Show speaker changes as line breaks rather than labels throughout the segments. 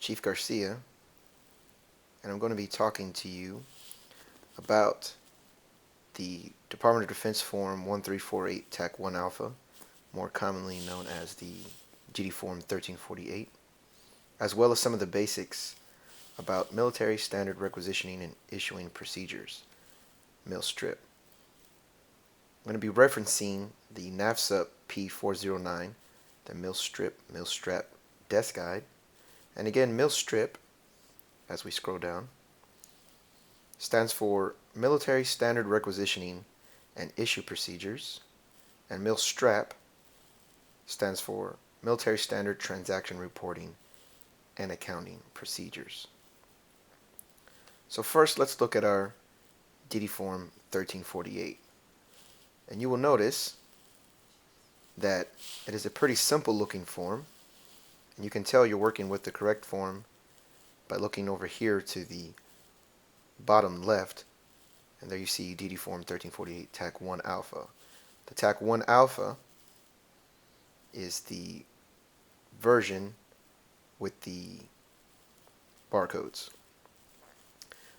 Chief Garcia, and I'm going to be talking to you about the Department of Defense Form 1348 TAC 1 Alpha, more commonly known as the GD Form 1348, as well as some of the basics about military standard requisitioning and issuing procedures, MILSTRIP. I'm going to be referencing the NAVSUP P409, the MILSTRIP desk guide, and again, MILSTRIP, as we scroll down, stands for Military Standard Requisitioning and Issue Procedures, and MILSTRAP stands for Military Standard Transaction Reporting and Accounting Procedures. So first, let's look at our DD Form 1348. And you will notice that it is a pretty simple looking form. And you can tell you're working with the correct form by looking over here to the bottom left, and there you see DD Form 1348 TAC 1 Alpha. The TAC 1 Alpha is the version with the barcodes.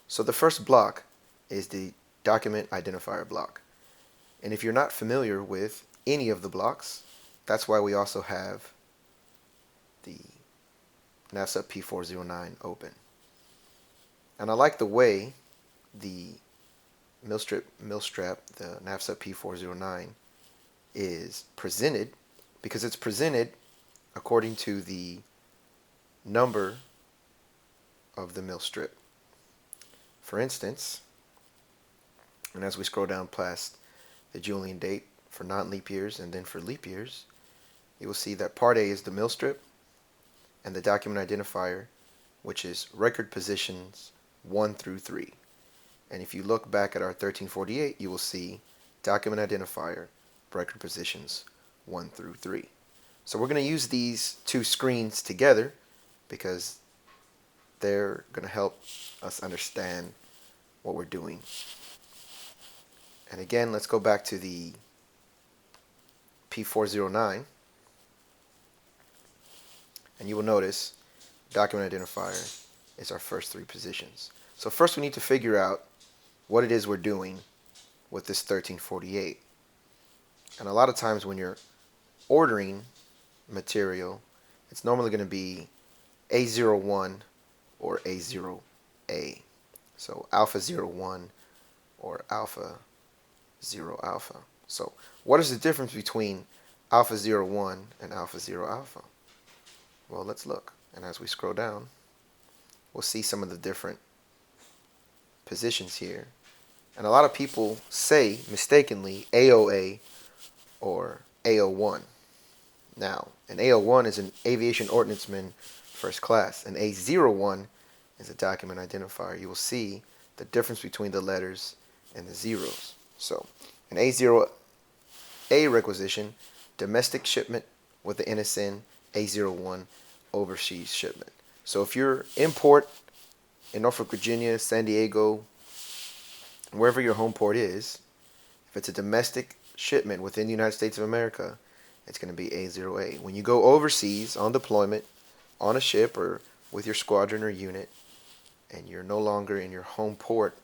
So the first block is the document identifier block. And if you're not familiar with any of the blocks, that's why we also have the NAVSUP P409 open. And I like the way the MILSTRAP, the NAVSUP P409, is presented, because it's presented according to the number of the MILSTRIP. For instance, and as we scroll down past the Julian date for non-leap years and then for leap years, you will see that Part A is the MILSTRIP and the document identifier, which is record positions 1 through 3. And if you look back at our 1348, you will see document identifier, record positions 1 through 3. So we're going to use these two screens together because they're going to help us understand what we're doing. And again, let's go back to the P409, and you will notice document identifier is our first three positions. So first we need to figure out what it is we're doing with this 1348. And a lot of times when you're ordering material, it's normally going to be A01 or A0A. So Alpha 01 or Alpha 0 Alpha. So what is the difference between Alpha 01 and Alpha 0 Alpha? Well, let's look. And as we scroll down, we'll see some of the different positions here. And a lot of people say mistakenly AOA or AO1. Now, an AO1 is an Aviation Ordnanceman First Class. An A01 is a document identifier. You will see the difference between the letters and the zeros. So, an A0A requisition, domestic shipment with the NSN, A01 overseas shipment. So if you're import in Norfolk, Virginia, San Diego, wherever your home port is, if it's a domestic shipment within the United States of America, it's going to be A0A. When you go overseas on deployment, on a ship or with your squadron or unit, and you're no longer in your home port,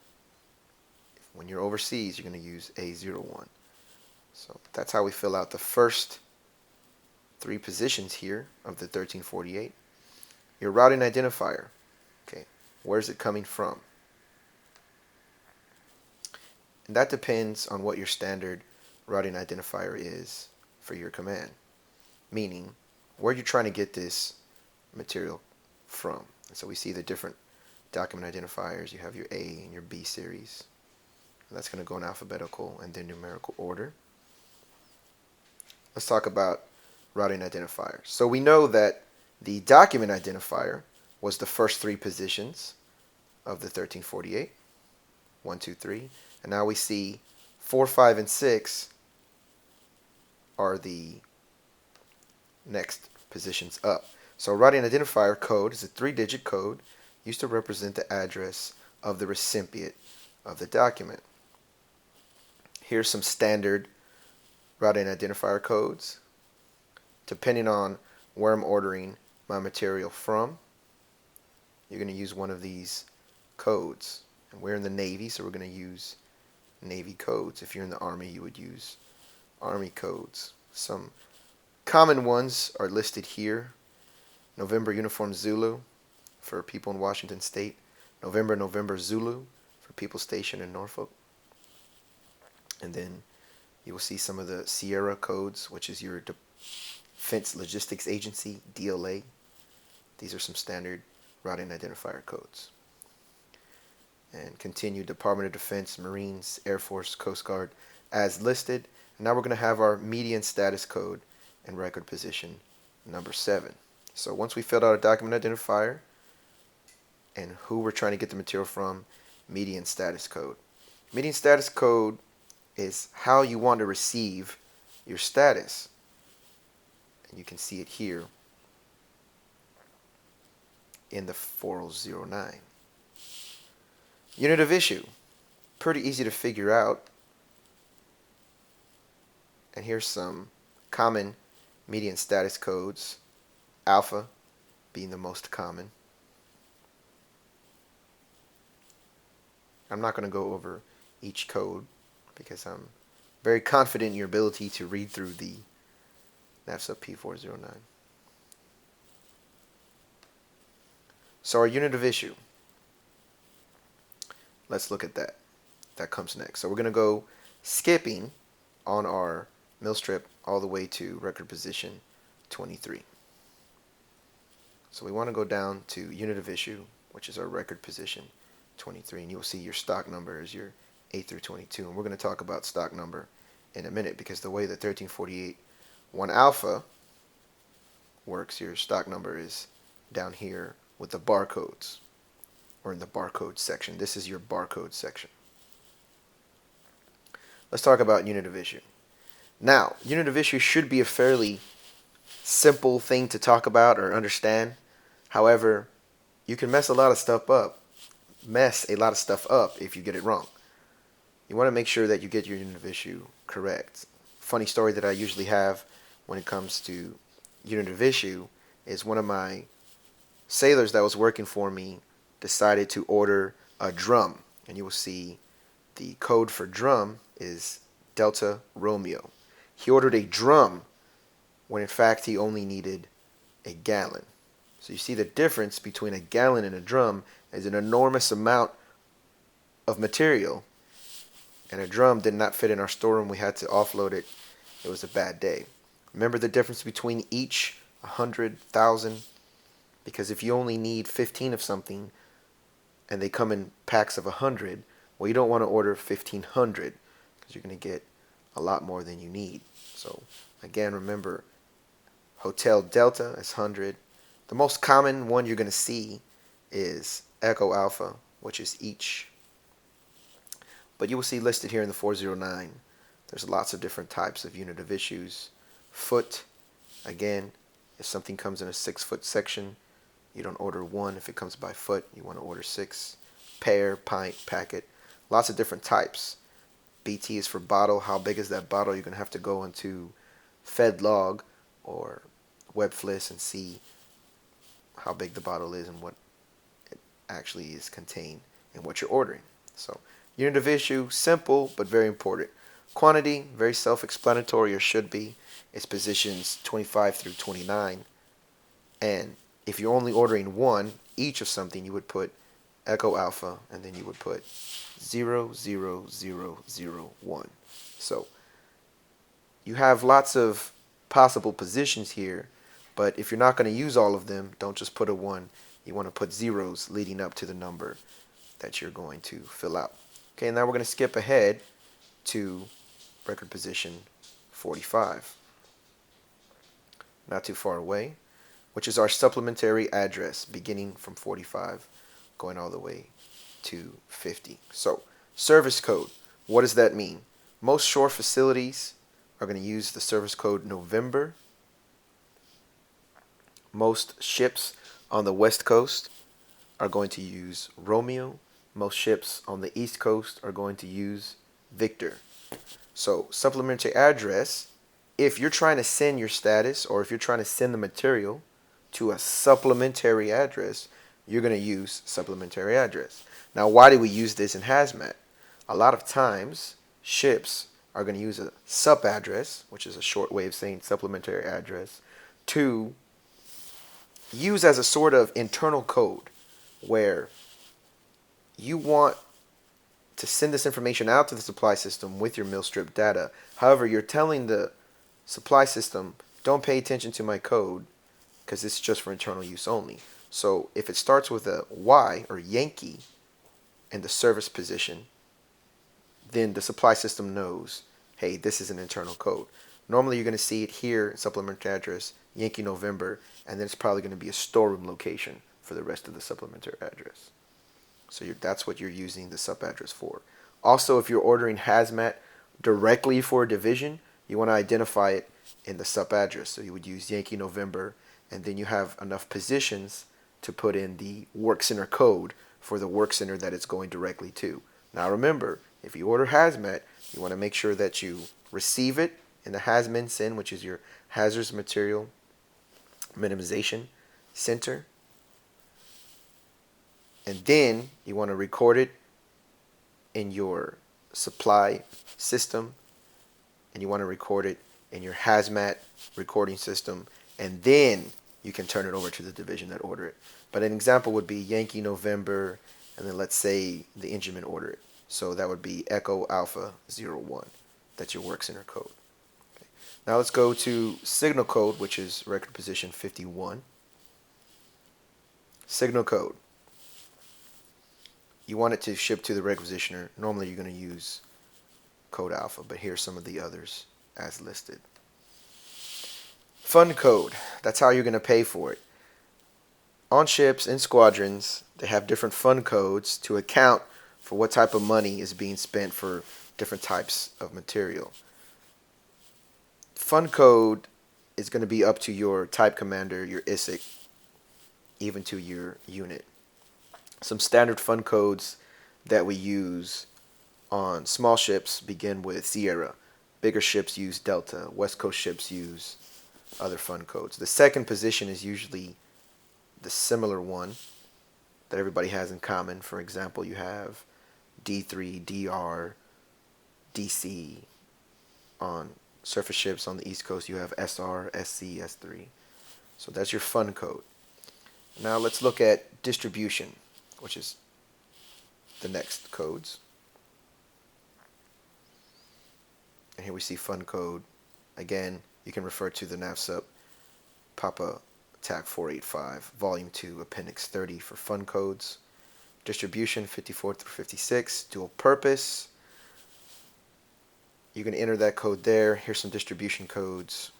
when you're overseas, you're going to use A01. So that's how we fill out the first three positions here of the 1348. Your routing identifier. Okay, where's it coming from? And that depends on what your standard routing identifier is for your command. Meaning, where you're trying to get this material from. And so we see the different document identifiers. You have your A and your B series. And that's going to go in alphabetical and then numerical order. Let's talk about routing identifiers. So we know that the document identifier was the first three positions of the 1348. 1, 2, 3. And now we see 4, 5, and 6 are the next positions up. So routing identifier code is a 3-digit code used to represent the address of the recipient of the document. Here's some standard routing identifier codes. Depending on where I'm ordering my material from, you're going to use one of these codes. And we're in the Navy, so we're going to use Navy codes. If you're in the Army, you would use Army codes. Some common ones are listed here. November Uniform Zulu for people in Washington State. November Zulu for people stationed in Norfolk. And then you will see some of the Sierra codes, which is your Defense Logistics Agency, DLA. These are some standard routing identifier codes. And continue Department of Defense, Marines, Air Force, Coast Guard as listed. And now we're going to have our median status code and record position number 7. So once we filled out a document identifier and who we're trying to get the material from, median status code. Median status code is how you want to receive your status. And you can see it here in the 4009. Unit of issue. Pretty easy to figure out. And here's some common median status codes. Alpha being the most common. I'm not going to go over each code because I'm very confident in your ability to read through the NAFSA P409. So our unit of issue. Let's look at that. That comes next. So we're going to go skipping on our MILSTRIP all the way to record position 23. So we want to go down to unit of issue, which is our record position 23, and you'll see your stock number is your 8 through 22. And we're going to talk about stock number in a minute, because the way the 1348 1 alpha works, your stock number is down here with the barcodes, or in the barcode section. This is your barcode section. Let's talk about unit of issue. Now, unit of issue should be a fairly simple thing to talk about or understand. However, you can mess a lot of stuff up if you get it wrong. You want to make sure that you get your unit of issue correct. Funny story that I usually have when it comes to unit of issue is one of my sailors that was working for me decided to order a drum, and you will see the code for drum is Delta Romeo. He ordered a drum when in fact he only needed a gallon. So you see the difference between a gallon and a drum is an enormous amount of material, and a drum did not fit in our storeroom. We had to offload it. It was a bad day. Remember the difference between each 100,000, because if you only need 15 of something and they come in packs of 100, well, you don't want to order 1,500 because you're going to get a lot more than you need. So again, remember, Hotel Delta is 100. The most common one you're going to see is Echo Alpha, which is each. But you will see listed here in the 409, there's lots of different types of unit of issues. Foot, again, if something comes in a 6-foot section, you don't order 1. If it comes by foot, you want to order 6. Pair, pint, packet, lots of different types. BT is for bottle. How big is that bottle? You're going to have to go into FedLog or WebFliss and see how big the bottle is and what it actually is contained in what you're ordering. So unit of issue, simple but very important. Quantity, very self-explanatory, or should be. It's positions 25 through 29. And if you're only ordering 1 each of something, you would put Echo Alpha, and then you would put 00001. So you have lots of possible positions here, but if you're not going to use all of them, don't just put a 1. You want to put zeros leading up to the number that you're going to fill out. Okay, now we're going to skip ahead to record position 45. Not too far away, which is our supplementary address, beginning from 45, going all the way to 50. So, service code, what does that mean? Most shore facilities are going to use the service code November. Most ships on the West Coast are going to use Romeo. Most ships on the East Coast are going to use Victor. So, supplementary address, if you're trying to send your status or if you're trying to send the material to a supplementary address, you're going to use supplementary address. Now, why do we use this in hazmat? A lot of times, ships are going to use a sup address, which is a short way of saying supplementary address, to use as a sort of internal code where you want to send this information out to the supply system with your MILSTRIP data. However, you're telling the supply system, don't pay attention to my code because it's just for internal use only. So if it starts with a Y or Yankee in the service position, then the supply system knows, hey, this is an internal code. Normally you're going to see it here in supplementary address, Yankee November, and then it's probably going to be a storeroom location for the rest of the supplementary address. So that's what you're using the sup address for. Also, if you're ordering hazmat directly for a division, you want to identify it in the sup address. So you would use Yankee November, and then you have enough positions to put in the work center code for the work center that it's going directly to. Now remember, if you order hazmat, you want to make sure that you receive it in the hazmin cen, which is your hazardous material minimization center. And then you want to record it in your supply system, and you want to record it in your hazmat recording system, and then you can turn it over to the division that order it. But an example would be Yankee November, and then let's say the engineman order it. So that would be Echo Alpha 01. That's your work center code. Okay. Now let's go to signal code, which is record position 51. Signal code. You want it to ship to the requisitioner. Normally you're going to use code alpha, but here's some of the others as listed. Fund code. That's how you're going to pay for it. On ships and squadrons, they have different fund codes to account for what type of money is being spent for different types of material. Fund code is going to be up to your type commander, your ISIC, even to your unit. Some standard fund codes that we use on small ships begin with Sierra. Bigger ships use Delta. West Coast ships use other fund codes. The second position is usually the similar one that everybody has in common. For example, you have D3, DR, DC. On surface ships on the East Coast, you have SR, SC, S3. So that's your fund code. Now let's look at distribution, which is the next codes. And here we see fund code. Again, you can refer to the NAVSUP Papa TAC 485, Volume 2, Appendix 30 for fund codes. Distribution 54 through 56, dual purpose. You can enter that code there. Here's some distribution codes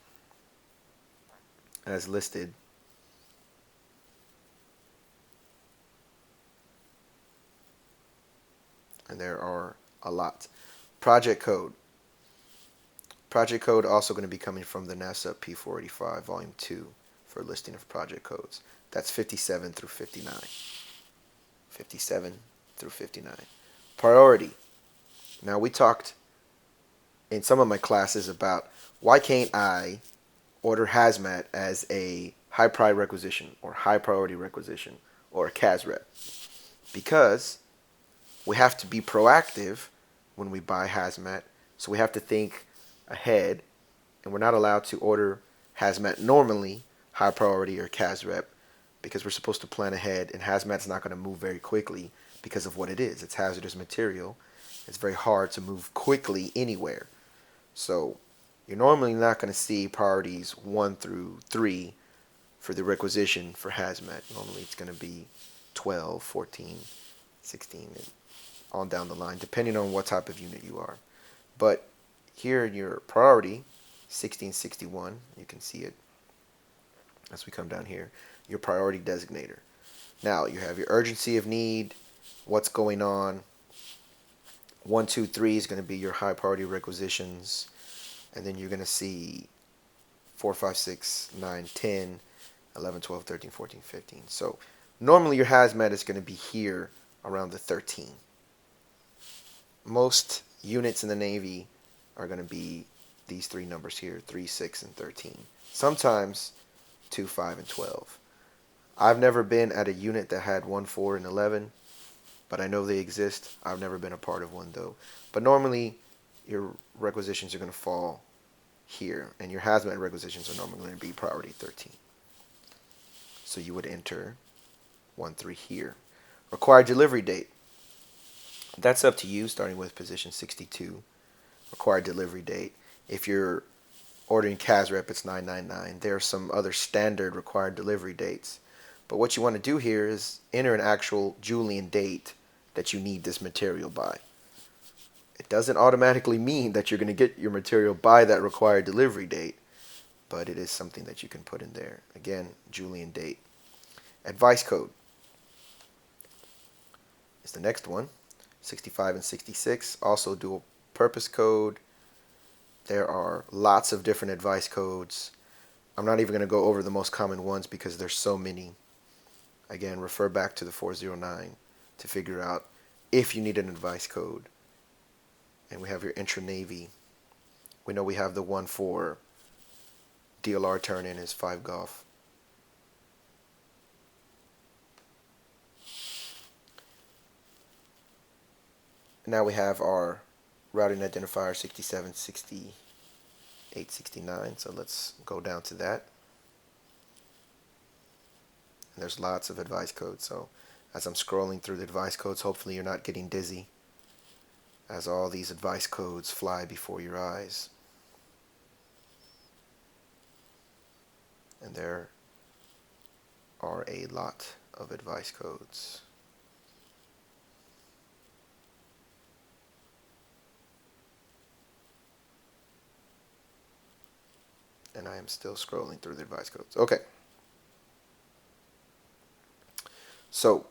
as listed. And there are a lot. Project code. Project code also going to be coming from the NAVSUP P485 Volume 2 for a listing of project codes. That's 57 through 59. 57 through 59. Priority. Now we talked in some of my classes about why can't I order hazmat as a high priority requisition or high priority requisition or a CAS rep? Because we have to be proactive when we buy hazmat, so we have to think ahead, and we're not allowed to order hazmat normally, high priority or CAS rep, because we're supposed to plan ahead, and hazmat's not going to move very quickly because of what it is. It's hazardous material. It's very hard to move quickly anywhere. So you're normally not going to see priorities 1 through 3 for the requisition for hazmat. Normally it's going to be 12, 14, 16, and on down the line, depending on what type of unit you are. But here in your priority, 1661, you can see it as we come down here, your priority designator. Now you have your urgency of need, what's going on. 1, 2, 3 is going to be your high priority requisitions, and then you're going to see 4, 5, 6, 9, 10, 11, 12, 13, 14, 15. So normally your hazmat is going to be here around the 13. Most units in the Navy are going to be these 3 numbers here, 3, 6, and 13. Sometimes 2, 5, and 12. I've never been at a unit that had 1, 4, and 11, but I know they exist. I've never been a part of one though. But normally your requisitions are going to fall here, and your hazmat requisitions are normally going to be priority 13. So you would enter 1, 3 here. Required delivery date. That's up to you, starting with position 62. Required delivery date. If you're ordering CASREP, it's 999. There are some other standard required delivery dates. But what you want to do here is enter an actual Julian date that you need this material by. It doesn't automatically mean that you're going to get your material by that required delivery date, but it is something that you can put in there. Again, Julian date. Advice code is the next one. 65 and 66, also dual purpose code. There are lots of different advice codes. I'm not even going to go over the most common ones because there's so many. Again, refer back to the 409 to figure out if you need an advice code. And we have your intra-Navy. We know we have the one for DLR turn-in is 5 Golf. Now we have our routing identifier 67, 68, 69. So let's go down to that. And there's lots of advice codes. So as I'm scrolling through the advice codes, hopefully you're not getting dizzy as all these advice codes fly before your eyes. And there are a lot of advice codes. And I am still scrolling through the advice codes. Okay. So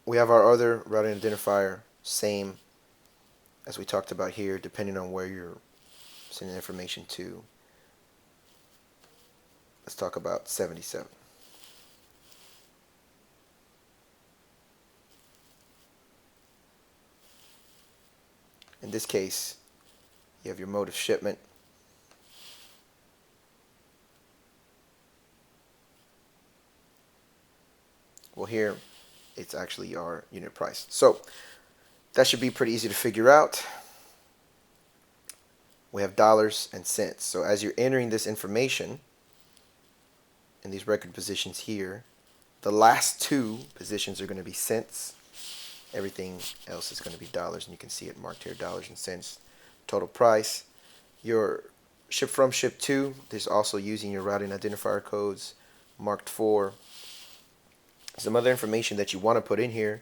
we have our other routing identifier, same as we talked about here, depending on where you're sending information to. Let's talk about 77. In this case, you have your mode of shipment. Well, here it's actually our unit price. So that should be pretty easy to figure out. We have dollars and cents. So as you're entering this information in these record positions here, the last two positions are going to be cents. Everything else is going to be dollars, and you can see it marked here, dollars and cents. Total price. Your ship from, ship to, there's also using your routing identifier codes marked for. Some other information that you want to put in here.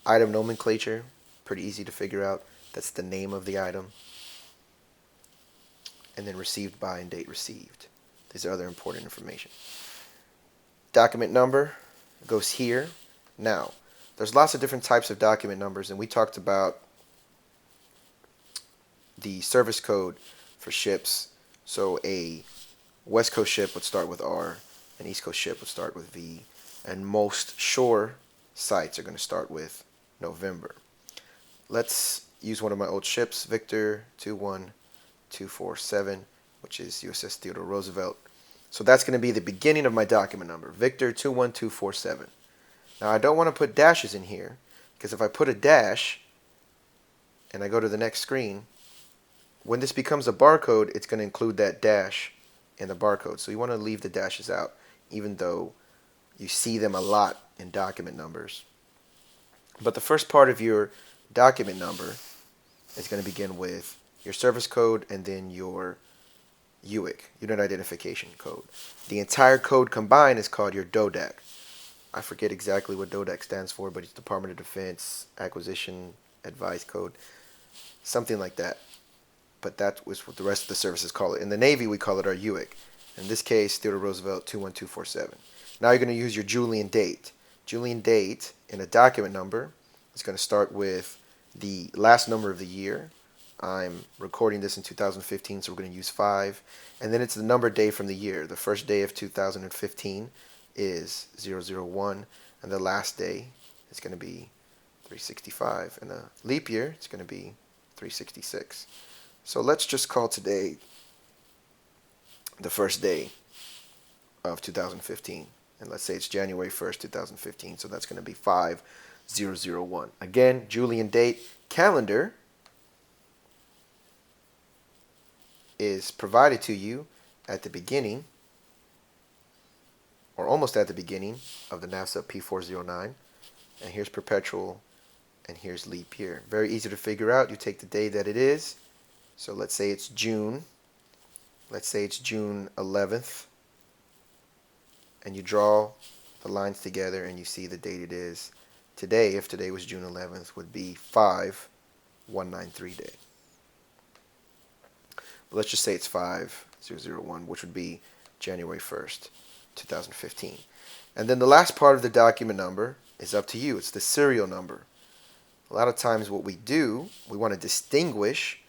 Item nomenclature, pretty easy to figure out. That's the name of the item. And then received by and date received. These are other important information. Document number goes here. Now, there's lots of different types of document numbers, and we talked about the service code for ships. So a West Coast ship would start with R, an East Coast ship would start with V, and most shore sites are going to start with November. Let's use one of my old ships, Victor 21247, which is USS Theodore Roosevelt. So that's going to be the beginning of my document number, Victor 21247. Now I don't want to put dashes in here, because if I put a dash and I go to the next screen, when this becomes a barcode, it's going to include that dash in the barcode. So you want to leave the dashes out, even though you see them a lot in document numbers. But the first part of your document number is going to begin with your service code and then your UIC, unit identification code. The entire code combined is called your DODAC. I forget exactly what DODAC stands for, but it's Department of Defense Acquisition Advice Code, something like that. But that was what the rest of the services call it. In the Navy, we call it our UIC. In this case, Theodore Roosevelt 21247. Now you're going to use your Julian date. Julian date in a document number is going to start with the last number of the year. I'm recording this in 2015, so we're going to use 5. And then it's the number day from the year. The first day of 2015 is 001, and the last day is going to be 365. And a leap year, it's going to be 366. So let's just call today the first day of 2015, And let's say it's January 1st, 2015. So that's going to be 5001. Again, Julian date. Calendar is provided to you at the beginning, or almost at the beginning, of the NAVSUP P409. And here's perpetual, and here's leap year. Very easy to figure out. You take the day that it is. So let's say it's June. Let's say it's June 11th. And you draw the lines together and you see the date it is. Today, if today was June 11th, would be 5193 day. But let's just say it's 5001, which would be January 1st, 2015. And then the last part of the document number is up to you. It's the serial number. A lot of times what we do, we want to distinguish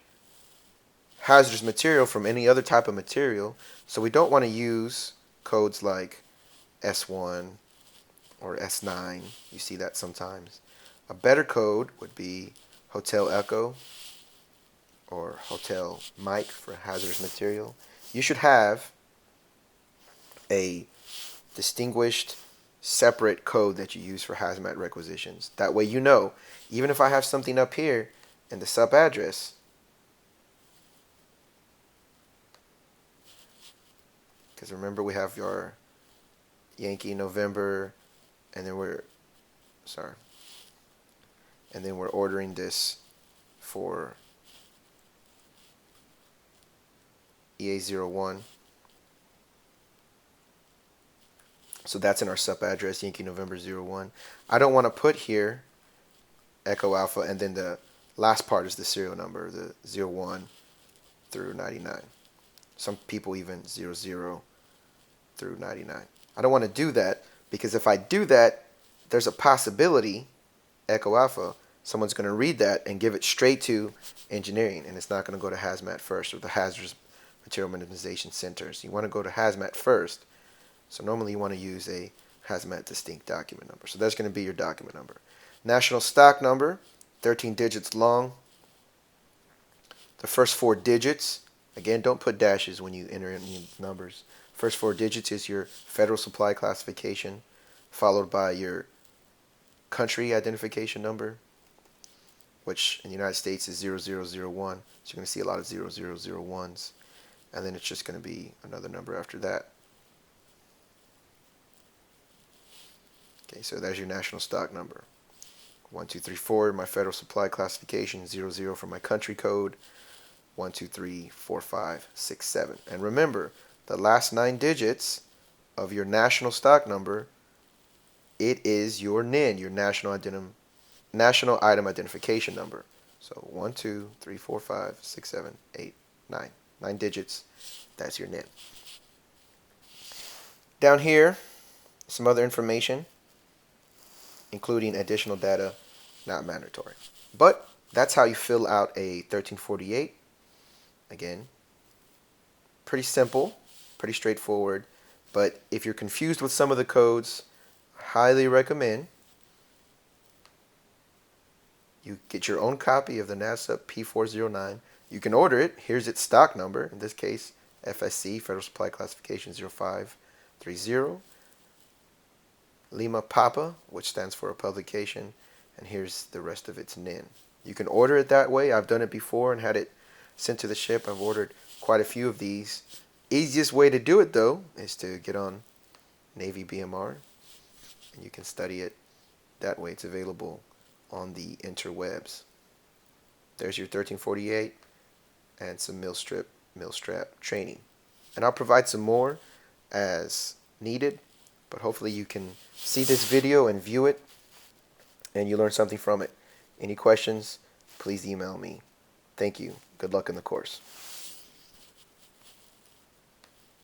hazardous material from any other type of material. So we don't want to use codes like S1 or S9. You see that sometimes. A better code would be Hotel Echo or Hotel Mike for hazardous material. You should have a distinguished separate code that you use for hazmat requisitions. That way you know, even if I have something up here in the sub address, because remember we have your Yankee November, and then we're ordering this for EA01. So that's in our sub address, Yankee November 01. I don't want to put here Echo Alpha, and then the last part is the serial number, the 01 through 99. Some people even 00 through 99. I don't want to do that, because if I do that, there's a possibility, Echo Alpha, someone's going to read that and give it straight to engineering, and it's not going to go to Hazmat first, or the Hazardous Material Minimization Centers. You want to go to Hazmat first. So normally you want to use a Hazmat distinct document number. So that's going to be your document number. National stock number, 13 digits long. The first 4 digits, again, don't put dashes when you enter any numbers. First 4 digits is your federal supply classification, followed by your country identification number, which in the United States is 0001. So you're going to see a lot of 0001s. And then it's just going to be another number after that. Okay, so there's your national stock number. 1, 2, 3, 4, my federal supply classification, 00 for my country code, 1, 2, 3, 4, 5, 6, 7. And remember, the last 9 digits of your national stock number, it is your NIN, your national item identification number. So 1, 2, 3, 4, 5, 6, 7, 8, 9. 9 digits, that's your NIN. Down here, some other information, including additional data, not mandatory. But that's how you fill out a 1348. Again, pretty simple, pretty straightforward. But if you're confused with some of the codes, I highly recommend you get your own copy of the NAVSUP P409. You can order it. Here's its stock number. In this case, FSC, Federal Supply Classification 0530. Lima Papa, which stands for a publication, and here's the rest of its NIN. You can order it that way. I've done it before and had it sent to the ship. I've ordered quite a few of these. Easiest way to do it, though, is to get on Navy BMR, and you can study it that way. It's available on the interwebs. There's your 1348 and some MILSTRIP training. And I'll provide some more as needed, but hopefully you can see this video and view it and you learn something from it. Any questions, please email me. Thank you. Good luck in the course.